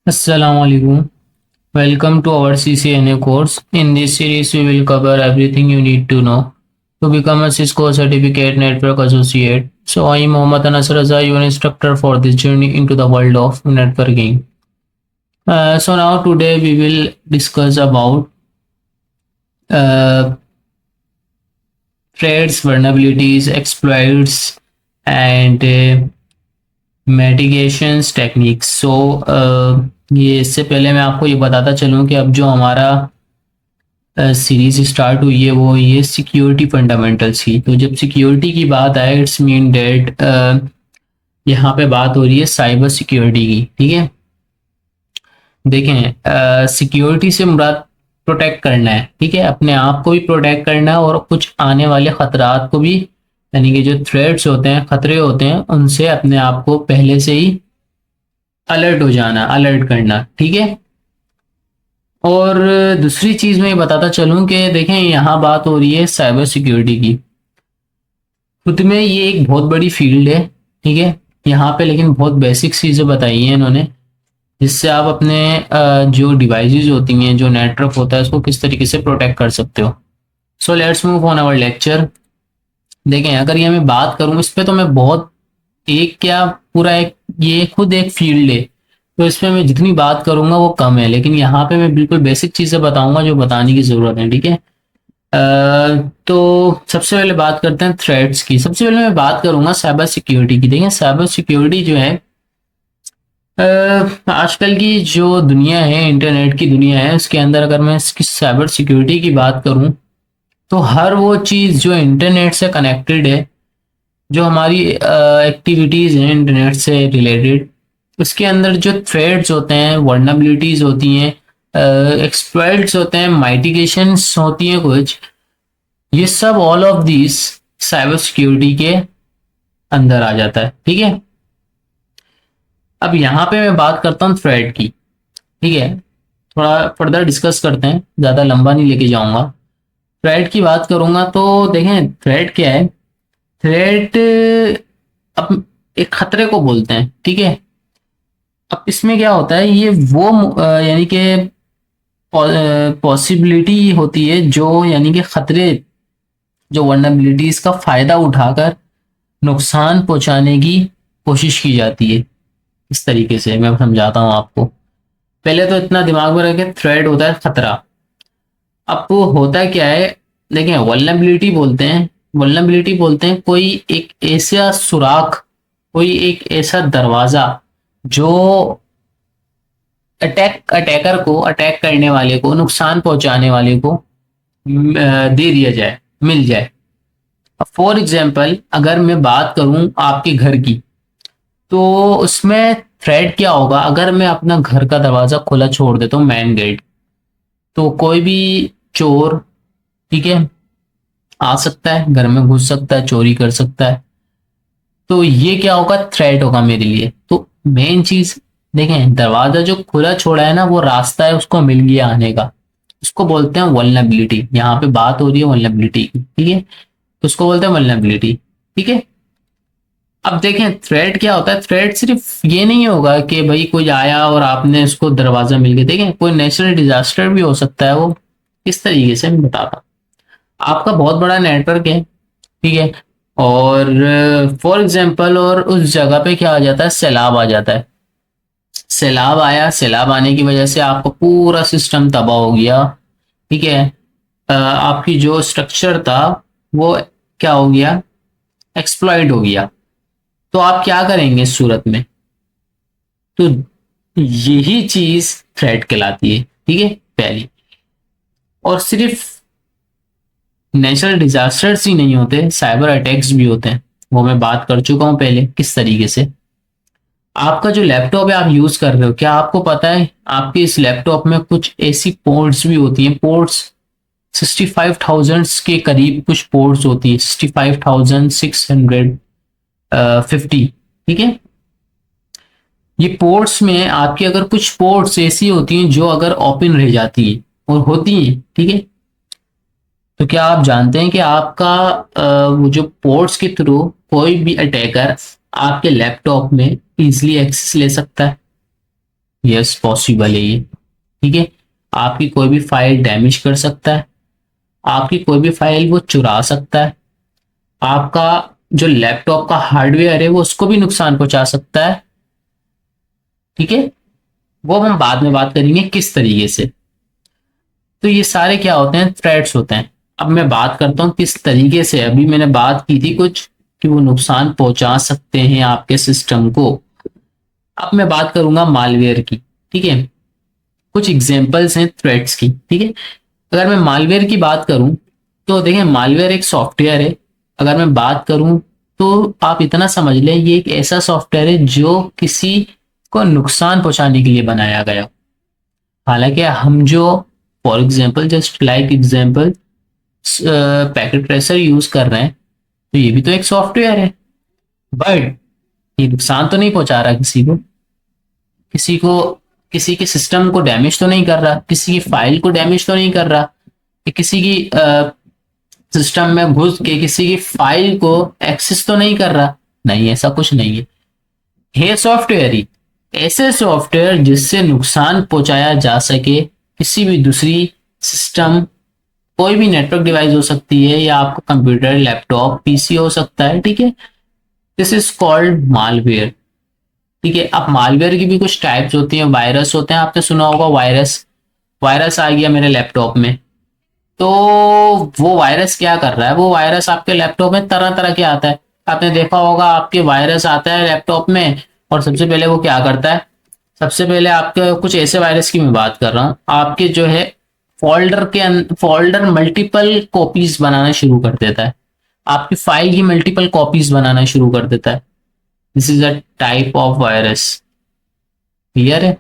Assalamualaikum. Welcome to our CCNA course. In this series, we will cover everything you need to know to become a Cisco Certificate Network Associate. So, I am Mohammad Anas Raza, your instructor for this journey into the world of networking. So, now today we will discuss about uh, threats, vulnerabilities, exploits, and mitigations techniques. ये इससे पहले मैं आपको ये बताता चलूँ कि अब जो हमारा सीरीज स्टार्ट हुई है वो ये सिक्योरिटी फंडामेंटल्स की। तो जब सिक्योरिटी की बात आए इट्स मीन डेट यहाँ पे बात हो रही है साइबर सिक्योरिटी की। ठीक है, देखें सिक्योरिटी से मुराद प्रोटेक्ट करना है। ठीक है, अपने आप को भी प्रोटेक्ट करना है और कुछ आने वाले खतरात को भी, यानी कि जो थ्रेट्स होते हैं, खतरे होते हैं, उनसे अपने आप को पहले से ही अलर्ट हो जाना, अलर्ट करना। ठीक है, और दूसरी चीज मैं बताता चलूं कि देखें यहाँ बात हो रही है साइबर सिक्योरिटी की। खुद में ये एक बहुत बड़ी फील्ड है। ठीक है, यहाँ पे लेकिन बहुत बेसिक चीजें बताई हैं इन्होंने, जिससे आप अपने जो डिवाइसेस होती हैं, जो नेटवर्क होता है, उसको किस तरीके से प्रोटेक्ट कर सकते हो। So let's move on our lecture. देखें, अगर ये मैं बात करूं इस पे तो मैं बहुत एक क्या पूरा एक ये खुद एक फील्ड है, तो इसमें मैं जितनी बात करूंगा वो कम है, लेकिन यहाँ पे मैं बिल्कुल बेसिक चीजें बताऊंगा जो बताने की जरूरत है। ठीक है, तो सबसे पहले बात करते हैं थ्रेड्स की। सबसे पहले मैं बात करूंगा साइबर सिक्योरिटी की। देखिए, साइबर सिक्योरिटी जो है आजकल की जो दुनिया है, इंटरनेट की दुनिया है, उसके अंदर अगर मैं इसकी साइबर सिक्योरिटी की बात करूं तो हर वो चीज जो इंटरनेट से कनेक्टेड है, जो हमारी एक्टिविटीज हैं इंटरनेट से रिलेटेड, उसके अंदर जो थ्रेड्स होते हैं, वर्नेबिलिटीज होती हैं, एक्सप्लॉइट्स होते हैं, माइटिगेशंस होती हैं कुछ, ये सब all of this cyber security के अंदर आ जाता है। ठीक है, अब यहाँ पे मैं बात करता हूँ थ्रेड की। ठीक है, थोड़ा फर्दर डिस्कस करते हैं, ज़्यादा लंबा नहीं लेके जाऊंगा। थ्रेड की बात करूंगा तो देखें थ्रेड क्या है। थ्रेड अब एक खतरे को बोलते हैं। ठीक है, अब इसमें क्या होता है, ये वो यानी कि पॉसिबिलिटी होती है जो, यानी कि खतरे, जो वर्नेबिलिटीज का फायदा उठाकर नुकसान पहुंचाने की कोशिश की जाती है। इस तरीके से मैं समझाता हूं आपको। पहले तो इतना दिमाग में रखें, थ्रेड होता है खतरा। अब वो होता क्या है, देखें वल्नरेबिलिटी बोलते हैं। वल्नरेबिलिटी बोलते हैं कोई एक ऐसा सुराख, कोई एक ऐसा दरवाजा जो अटैकर को, अटैक करने वाले को, नुकसान पहुंचाने वाले को दे दिया जाए, मिल जाए। अब फॉर एग्जाम्पल अगर मैं बात करूं आपके घर की, तो उसमें थ्रेड क्या होगा, अगर मैं अपना घर का दरवाजा खुला छोड़ देता हूँ, मेन गेट, तो कोई भी चोर, ठीक है, आ सकता है, घर में घुस सकता है, चोरी कर सकता है। तो ये क्या होगा, थ्रेट होगा मेरे लिए। तो मेन चीज देखें, दरवाजा जो खुला छोड़ा है ना, वो रास्ता है उसको मिल गया आने का, उसको बोलते हैं वल्नरेबिलिटी। यहाँ पे बात हो रही है वल्नरेबिलिटी की। ठीक है, तो उसको बोलते हैं वल्नरेबिलिटी। ठीक है, अब देखें थ्रेट क्या होता है। थ्रेट सिर्फ ये नहीं होगा कि भाई कोई आया और आपने उसको दरवाजा मिल गया। देखें, कोई नेचुरल डिजास्टर भी हो सकता है। वो किस तरीके से मैं बताता हूँ। आपका बहुत बड़ा नेटवर्क है, ठीक है, और फॉर एग्जाम्पल और उस जगह पे क्या आ जाता है, सैलाब आ जाता है। सैलाब आया, सैलाब आने की वजह से आपका पूरा सिस्टम तबाह हो गया। ठीक है, आपकी जो स्ट्रक्चर था वो क्या हो गया, एक्सप्लॉइट हो गया। तो आप क्या करेंगे इस सूरत में, तो यही चीज थ्रेट कहलाती है। ठीक है, पहली। और सिर्फ नेचुरल डिजास्टर्स ही नहीं होते, साइबर अटैक्स भी होते हैं। वो मैं बात कर चुका हूं पहले किस तरीके से। आपका जो लैपटॉप है आप यूज कर रहे हो, क्या आपको पता है आपके इस लैपटॉप में कुछ ऐसी पोर्ट्स भी होती हैं, पोर्ट्स 65,000 के करीब कुछ पोर्ट्स होती है, 65,650। ठीक है, ये पोर्ट्स में आपकी अगर कुछ पोर्ट्स ऐसी होती हैं जो अगर ओपन रह जाती है और होती हैं, ठीक है, तो क्या आप जानते हैं कि आपका वो जो पोर्ट्स के थ्रू कोई भी अटैकर आपके लैपटॉप में इजीली एक्सेस ले सकता है। यस पॉसिबल है ये। ठीक है, आपकी कोई भी फाइल डैमेज कर सकता है, आपकी कोई भी फाइल वो चुरा सकता है, आपका जो लैपटॉप का हार्डवेयर है वो उसको भी नुकसान पहुंचा सकता है। ठीक है, वो हम बाद में बात करेंगे किस तरीके से। तो ये सारे क्या होते हैं, थ्रेट्स होते हैं। अब मैं बात करता हूँ किस तरीके से। अभी मैंने बात की थी कुछ कि वो नुकसान पहुंचा सकते हैं आपके सिस्टम को। अब मैं बात करूंगा मालवेयर की। ठीक है, कुछ एग्जांपल्स हैं थ्रेट्स की। ठीक है, अगर मैं मालवेयर की बात करूं तो देखिए, मालवेयर एक सॉफ्टवेयर है। अगर मैं बात करूं तो आप इतना समझ लें, ये एक ऐसा सॉफ्टवेयर है जो किसी को नुकसान पहुंचाने के लिए बनाया गया। हालांकि हम जो, for example, just like example, packet tracer use कर रहे हैं, तो ये भी तो एक सॉफ्टवेयर है। बट ये नुकसान तो नहीं पहुंचा रहा किसी को, किसी को किसी के सिस्टम को डैमेज तो नहीं कर रहा, किसी की फाइल को डैमेज तो नहीं कर रहा, कि किसी की सिस्टम में घुस के किसी की फाइल को एक्सेस तो नहीं कर रहा। नहीं, ऐसा कुछ नहीं है सॉफ्टवेयर ही ऐसे सॉफ्टवेयर जिससे नुकसान पहुंचाया जा सके किसी भी दूसरी सिस्टम, कोई भी नेटवर्क डिवाइस हो सकती है, या आपका कंप्यूटर, लैपटॉप, पीसी हो सकता है। ठीक है, दिस इज कॉल्ड मालवेयर। ठीक है, अब मालवेयर की भी कुछ टाइप्स होती हैं, वायरस होते हैं। आपने सुना होगा वायरस, वायरस आ गया मेरे लैपटॉप में, तो वो वायरस क्या कर रहा है, वो वायरस आपके लैपटॉप में तरह तरह के आता है। आपने देखा होगा आपके वायरस आता है लैपटॉप में, और सबसे पहले वो क्या करता है, सबसे पहले आपके कुछ ऐसे वायरस की मैं बात कर रहा हूँ, आपके जो है फोल्डर मल्टीपल कॉपीज बनाना शुरू कर देता है, आपकी फाइल की मल्टीपल कॉपीज बनाना शुरू कर देता है। This is a type of virus. Clear है?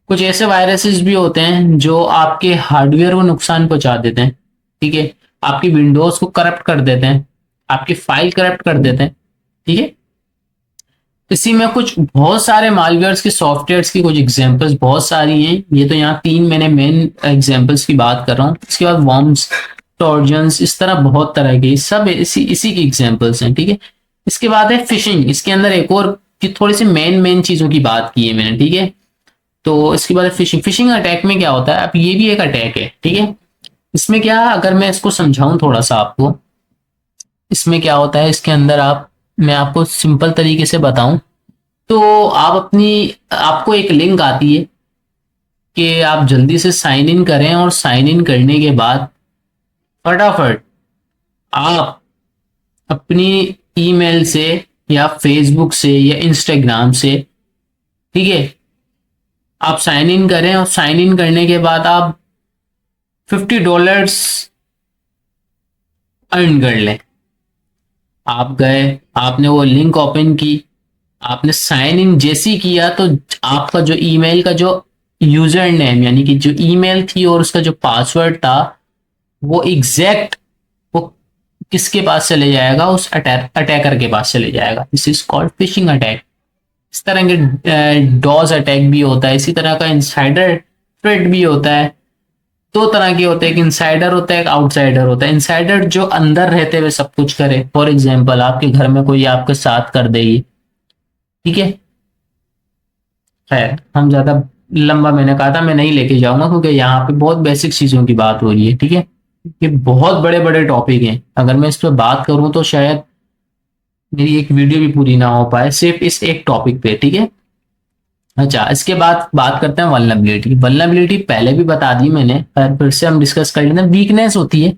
कुछ ऐसे वायरसेस भी होते हैं जो आपके हार्डवेयर को नुकसान पहुंचा देते हैं। ठीक है, आपकी विंडोज को करप्ट कर देते हैं, आपकी फाइल करप्ट कर देते हैं। ठीक है, इसी में कुछ बहुत सारे मालवेयर्स के सॉफ्टवेयर्स की कुछ एग्जांपल्स बहुत सारी हैं। ये तो यहाँ तीन मैंने मेन एग्जांपल्स की बात कर रहा हूँ। इसके बाद वॉर्म्स, टॉर्जन्स, इस तरह बहुत तरह के सब इसी इसी की एग्जांपल्स हैं। ठीक है, इसके बाद है फिशिंग। इसके अंदर एक और की थोड़ी सी मेन मेन चीजों की बात की है मैंने। ठीक है, तो इसके बाद फिशिंग। फिशिंग अटैक में क्या होता है, अब ये भी एक अटैक है। ठीक है, इसमें क्या, अगर मैं इसको समझाऊं थोड़ा सा आपको, इसमें क्या होता है, इसके अंदर मैं आपको सिंपल तरीके से बताऊं तो आपको एक लिंक आती है कि आप जल्दी से साइन इन करें, और साइन इन करने के बाद फटाफट आप अपनी ईमेल से या फेसबुक से या इंस्टाग्राम से, ठीक है, आप साइन इन करें, और साइन इन करने के बाद आप $50 अर्न कर लें। आप गए, आपने वो लिंक ओपन की, आपने साइन इन जैसी किया, तो आपका जो ईमेल का जो यूजर नेम, यानी कि जो ईमेल थी और उसका जो पासवर्ड था, वो एग्जैक्ट वो किसके पास चले जाएगा, उस अटैकर के पास चले जाएगा। This is called phishing attack. इस तरह के डॉज अटैक भी होता है, इसी तरह का इनसाइडर थ्रेट भी होता है। दो तरह के होते हैं, एक इनसाइडर होता है, एक आउटसाइडर होता है। इनसाइडर जो अंदर रहते हुए सब कुछ करे, फॉर एग्जाम्पल आपके घर में कोई आपके साथ कर देगी। ठीक है, खैर हम ज्यादा लंबा, मैंने कहा था मैं नहीं लेके जाऊंगा, क्योंकि यहाँ पे बहुत बेसिक चीजों की बात हो रही है। ठीक है, ये बहुत बड़े बड़े टॉपिक हैं, अगर मैं इस पर बात करूं तो शायद मेरी एक वीडियो भी पूरी ना हो पाए सिर्फ इस एक टॉपिक पे। ठीक है, अच्छा, इसके बाद बात करते हैं वल्नरेबिलिटी। वल्नरेबिलिटी पहले भी बता दी मैंने, पर फिर से हम डिस्कस कर लेते हैं। वीकनेस होती है,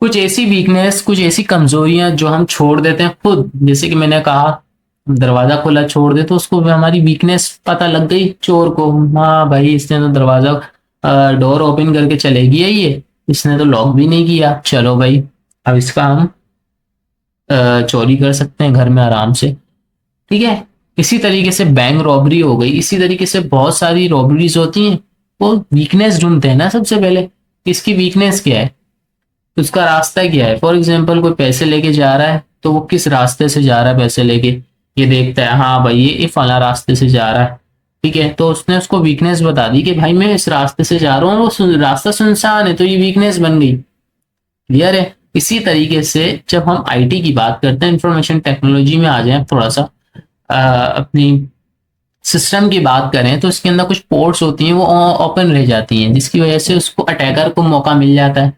कुछ ऐसी वीकनेस, कुछ ऐसी कमजोरियां जो हम छोड़ देते हैं खुद। जैसे कि मैंने कहा, दरवाजा खुला छोड़ दे तो उसको भी हमारी वीकनेस पता लग गई चोर को, हाँ भाई इसने तो दरवाजा डोर ओपन करके चलेगी है, ये इसने तो लॉक भी नहीं किया, चलो भाई अब इसका हम चोरी कर सकते हैं घर में आराम से। ठीक है, इसी तरीके से बैंक रॉबरी हो गई, इसी तरीके से बहुत सारी रॉबरीज होती हैं। वो वीकनेस ढूंढते हैं ना सबसे पहले, इसकी वीकनेस क्या है, उसका रास्ता क्या है। फॉर एग्जाम्पल कोई पैसे लेके जा रहा है, तो वो किस रास्ते से जा रहा है पैसे लेके, ये देखता है, हाँ भाई ये फला रास्ते से जा रहा है। ठीक है, तो उसने उसको वीकनेस बता दी कि भाई मैं इस रास्ते से जा रहा हूँ, वो रास्ता सुनसान है, तो ये वीकनेस बन गई। क्लियर है? इसी तरीके से जब हम आईटी की बात करते हैं, इंफॉर्मेशन टेक्नोलॉजी में आ जाए थोड़ा सा, अपनी सिस्टम की बात करें तो इसके अंदर कुछ पोर्ट्स होती हैं वो ओपन रह जाती हैं, जिसकी वजह से उसको अटैकर को मौका मिल जाता है।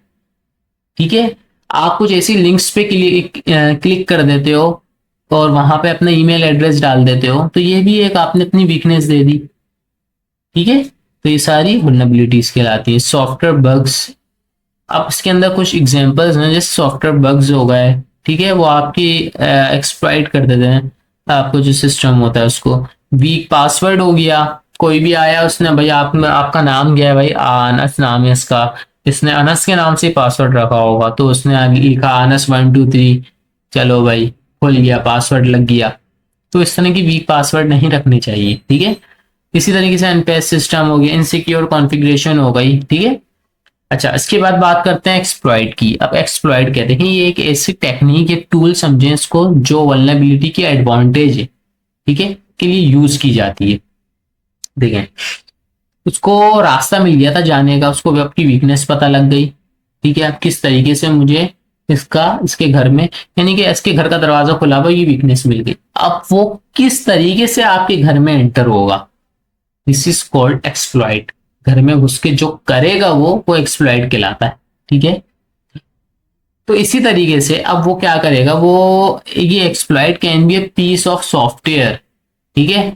ठीक है, आप कुछ ऐसी लिंक्स पे क्लिक कर देते हो और वहां पे अपना ईमेल एड्रेस डाल देते हो, तो ये भी एक आपने अपनी वीकनेस दे दी। ठीक है, तो ये सारी वल्नरेबिलिटीज कहलाती है। सॉफ्टवेयर बग्स, अब इसके अंदर कुछ एग्जांपल्स हैं, जैसे सॉफ्टवेयर बग्स हो गए, ठीक है, वो आपकी एक्सप्लॉइट कर देते हैं आपको जो सिस्टम होता है उसको। वीक पासवर्ड हो गया, कोई भी आया उसने भाई आपका नाम गया है भाई अनस नाम है इसका, इसने अनस के नाम से पासवर्ड रखा होगा, तो उसने आगे लिखा अनस 1 2 3, चलो भाई खुल गया, पासवर्ड लग गया। तो इस तरह की वीक पासवर्ड नहीं रखने चाहिए। ठीक है, इसी तरीके से एनपीएस सिस्टम हो गया, इनसिक्योर कॉन्फ़िगरेशन हो गई। ठीक है, अच्छा इसके बाद बात करते हैं एक्सप्लॉइट की। अब एक्सप्लॉइट कहते हैं ये एक ऐसी टेक्निक, एक टूल समझें इसको, जो वल्नरेबिलिटी की एडवांटेज है, ठीक है, के लिए यूज की जाती है। देखें, उसको रास्ता मिल गया था जाने का, उसको आपकी वीकनेस पता लग गई। ठीक है, अब किस तरीके से मुझे इसके घर में, यानी कि इसके घर का दरवाजा खुला हुआ, ये वीकनेस मिल गई। अब वो किस तरीके से आपके घर में एंटर होगा, दिस इज कॉल्ड एक्सप्लॉइट। घर में घुस के जो करेगा वो एक्सप्लॉइट कहलाता है। ठीक है, तो इसी तरीके से अब वो क्या करेगा, वो ये exploit can be a piece of software, ठीक है,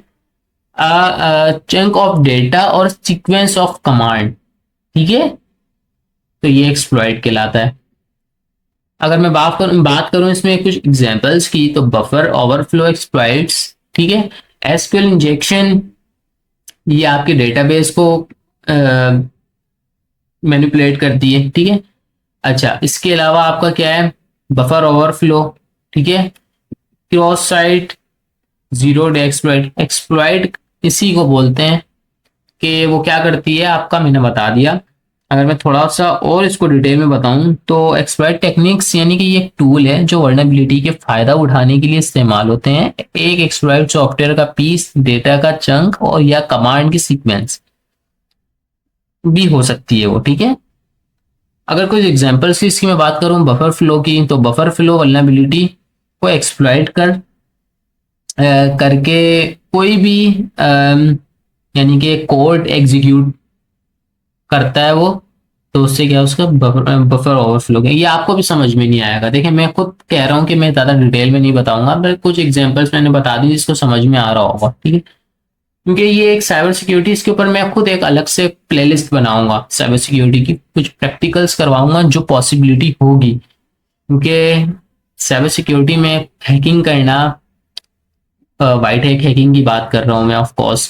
चंक ऑफ डेटा और सीक्वेंस ऑफ कमांड। ठीक है, तो ये एक्सप्लॉइट कहलाता है। अगर मैं बात करूं इसमें कुछ एग्जांपल्स की, तो बफर ओवरफ्लो एक्सप्लॉइट्स, ठीक है, एसक्यूएल इंजेक्शन, ये आपके डेटाबेस को मैनिपुलेट करती है। ठीक है, अच्छा इसके अलावा आपका क्या है, बफर ओवरफ्लो, ठीक है, cross site zero day exploit. Exploit इसी को बोलते हैं कि वो क्या करती है, आपका मैंने बता दिया। अगर मैं थोड़ा सा और इसको डिटेल में बताऊं, तो एक्सप्लॉइट टेक्निक्स यानी कि ये एक टूल है जो वल्नरेबिलिटी के फायदा उठाने के लिए इस्तेमाल होते हैं। एक एक्सप्लॉइट सॉफ्टवेयर का पीस, डेटा का चंक और या कमांड की सीक्वेंस भी हो सकती है वो। ठीक है, अगर कुछ एग्जांपल्स की इसकी मैं बात करूं बफर फ्लो की, तो बफर फ्लो वल्नरेबिलिटी को एक्सप्लॉइट करके कोई भी यानी कि कोड एग्जीक्यूट करता है वो, तो उससे क्या उसका बफर ओवरफ्लो है। ये आपको भी समझ में नहीं आएगा। देखिए मैं खुद कह रहा हूँ कि मैं ज़्यादा डिटेल में नहीं बताऊंगा, मैं कुछ एग्जांपल्स मैंने बता दी जिसको समझ में आ रहा होगा। ठीक है, क्योंकि ये एक साइबर सिक्योरिटी, इसके ऊपर मैं खुद एक अलग से प्लेलिस्ट बनाऊंगा साइबर सिक्योरिटी की, कुछ प्रैक्टिकल्स करवाऊंगा जो पॉसिबिलिटी होगी, क्योंकि साइबर सिक्योरिटी में हैकिंग करना, वाइट हैकिंग की बात कर रहा हूँ मैं ऑफ कोर्स,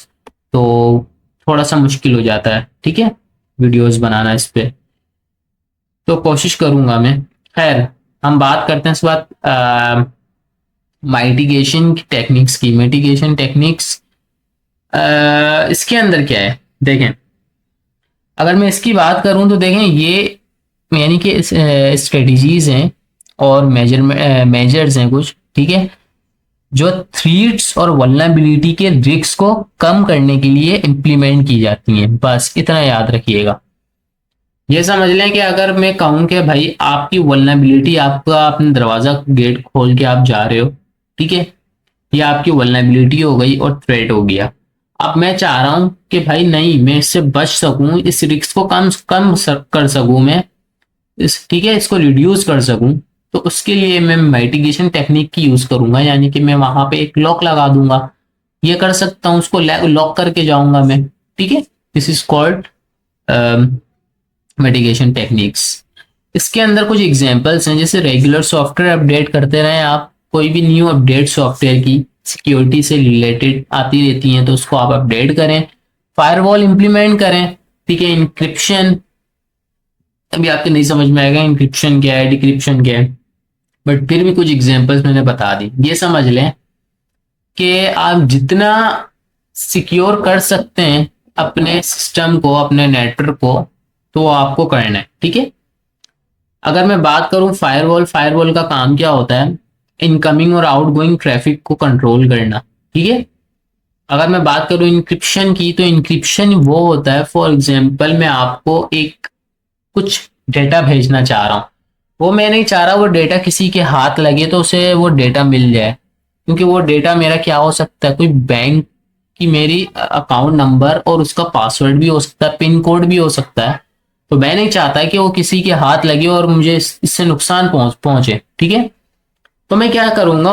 तो थोड़ा सा मुश्किल हो जाता है। ठीक है, वीडियोस बनाना इस पे, तो कोशिश करूंगा मैं। खैर, हम बात करते हैं इस बात माइटिगेशन टेक्निक्स की। मिटिगेशन टेक्निक्स इसके अंदर क्या है, देखें अगर मैं इसकी बात करूं तो देखें ये यानी कि स्ट्रेटजीज हैं और मेजर्स हैं कुछ, ठीक है, जो थ्रेट्स और वल्नरेबिलिटी के रिस्क को कम करने के लिए इंप्लीमेंट की जाती हैं। बस इतना याद रखिएगा। ये समझ लें कि अगर मैं कहूं कि भाई आपकी वल्नरेबिलिटी, आपका अपना दरवाजा गेट खोल के आप जा रहे हो, ठीक है, ये आपकी वल्नरेबिलिटी हो गई और थ्रेट हो गया। अब मैं चाह रहा हूं कि भाई नहीं, मैं इससे बच सकूं, इस रिस्क को कर सकूं मैं, ठीक है, इसको रिड्यूस कर सकूं, तो उसके लिए मैं माइटिगेशन टेक्निक की यूज करूंगा, यानी कि मैं वहां पे एक लॉक लगा दूंगा। ये कर सकता हूं, उसको लॉक करके जाऊंगा मैं। ठीक है, this is called mitigation techniques. इसके अंदर कुछ एग्जांपल्स हैं, जैसे रेगुलर सॉफ्टवेयर अपडेट करते रहें आप, कोई भी न्यू अपडेट सॉफ्टवेयर की सिक्योरिटी से रिलेटेड आती रहती हैं, तो उसको आप अपडेट करें। फायरवॉल इंप्लीमेंट करें, ठीक है, इंक्रिप्शन, अभी आपके नहीं समझ में आएगा इंक्रिप्शन क्या है, डिक्रिप्शन क्या है, बट फिर भी कुछ एग्जांपल्स मैंने बता दी। ये समझ लें कि आप जितना सिक्योर कर सकते हैं अपने सिस्टम को, अपने नेटवर्क को, तो आपको करना है। ठीक है, अगर मैं बात करूं फायरवॉल, फायरवॉल का काम क्या होता है, इनकमिंग और आउटगोइंग ट्रैफिक को कंट्रोल करना। ठीक है, अगर मैं बात करूं इंक्रिप्शन की, तो इंक्रिप्शन वो होता है, फॉर एग्जांपल मैं आपको एक कुछ डेटा भेजना चाह रहा हूं, वो मैं नहीं चाह रहा वो डेटा किसी के हाथ लगे तो उसे वो डेटा मिल जाए, क्योंकि वो डेटा मेरा क्या हो सकता है, कोई बैंक कि मेरी अकाउंट नंबर और उसका पासवर्ड भी हो सकता है, पिन कोड भी हो सकता है। तो मैं नहीं चाहता कि वो किसी के हाथ लगे और मुझे इससे नुकसान पहुंचे, ठीक है। तो मैं क्या करूंगा,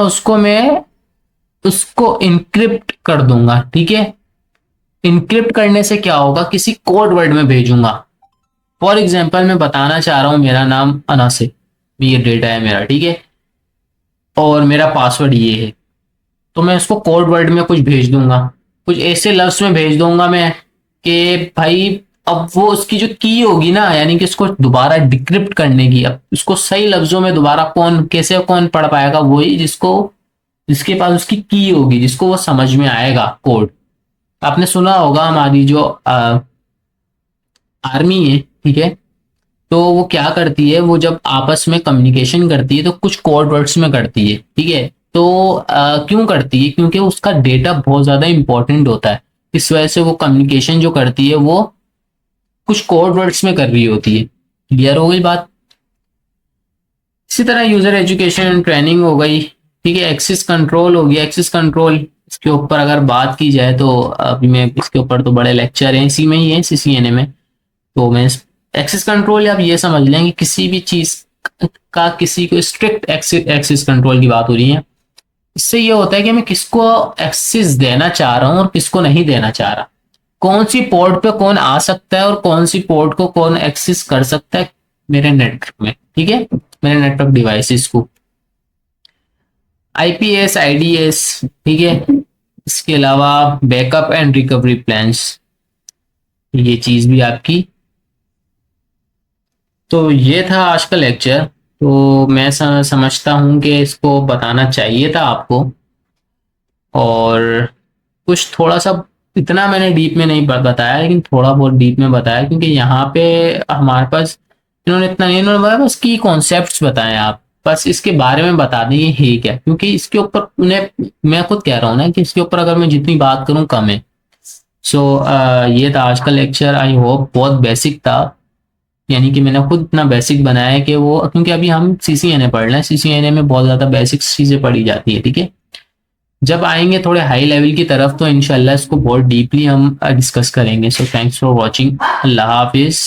उसको इनक्रिप्ट कर दूंगा, ठीक है। इनक्रिप्ट करने से क्या होगा, किसी कोड वर्ड में भेजूंगा। फॉर एग्जाम्पल मैं बताना चाह रहा हूं मेरा नाम अनास है, ये डेटा है मेरा, ठीक है, और मेरा पासवर्ड ये है। तो मैं उसको कोड वर्ड में कुछ भेज दूंगा, कुछ ऐसे लफ्ज में भेज दूंगा मैं कि भाई अब वो उसकी जो की होगी ना, यानी कि उसको दोबारा डिक्रिप्ट करने की, अब उसको सही लफ्जों में दोबारा कौन पढ़ पाएगा, वही जिसके पास उसकी की होगी, जिसको वो समझ में आएगा कोड। आपने सुना होगा हमारी जो आर्मी है, ठीक है, तो वो क्या करती है, वो जब आपस में कम्युनिकेशन करती है तो कुछ कोड वर्ड्स में करती है, ठीक है। तो क्यों करती है, क्योंकि उसका डेटा बहुत ज्यादा इंपॉर्टेंट होता है, इस वजह से वो कम्युनिकेशन जो करती है वो कुछ कोड वर्ड्स में कर रही होती है। क्लियर हो गई बात। इसी तरह यूजर एजुकेशन ट्रेनिंग हो गई, ठीक है। एक्सेस कंट्रोल हो गया। एक्सेस कंट्रोल इसके ऊपर अगर बात की जाए तो अभी मैं इसके ऊपर तो बड़े लेक्चर हैं, इसी में ही है, सीसीएनए में। तो मैं एक्सेस कंट्रोल, आप ये समझ लें कि किसी भी चीज का किसी को स्ट्रिक्ट एक्सेस कंट्रोल की बात हो रही है। इससे ये होता है कि मैं किसको एक्सेस देना चाह रहा हूं और किसको नहीं देना चाह रहा, कौन सी पोर्ट पे कौन आ सकता है और कौन सी पोर्ट को कौन एक्सेस कर सकता है मेरे नेटवर्क में, ठीक है, मेरे नेटवर्क डिवाइसेस को। आईपीएस, आईडीएस, ठीक है। इसके अलावा बैकअप एंड रिकवरी प्लान्स, ये चीज भी आपकी। तो ये था आज का लेक्चर। तो मैं समझता हूँ कि इसको बताना चाहिए था आपको, और कुछ थोड़ा सा, इतना मैंने डीप में नहीं बताया, लेकिन थोड़ा बहुत डीप में बताया, क्योंकि यहाँ पे हमारे पास इन्होंने इतना नहीं, इन्होंने बताया बस की कॉन्सेप्ट्स बताए, आप बस इसके बारे में बता दें ये है क्या, क्योंकि इसके ऊपर उन्हें, मैं खुद कह रहा हूँ ना कि इसके ऊपर अगर मैं जितनी बात करूँ कम है। सो ये था आज का लेक्चर। आई होप बहुत बेसिक था, यानी कि मैंने खुद इतना बेसिक बनाया है कि वो, क्योंकि अभी हम सीसीएनए पढ़ रहे हैं, सीसीएनए में बहुत ज्यादा बेसिक चीजें पढ़ी जाती है, ठीक है। जब आएंगे थोड़े हाई लेवल की तरफ तो इंशाल्लाह इसको बहुत डीपली हम डिस्कस करेंगे। So thanks for watching. Allah Hafiz.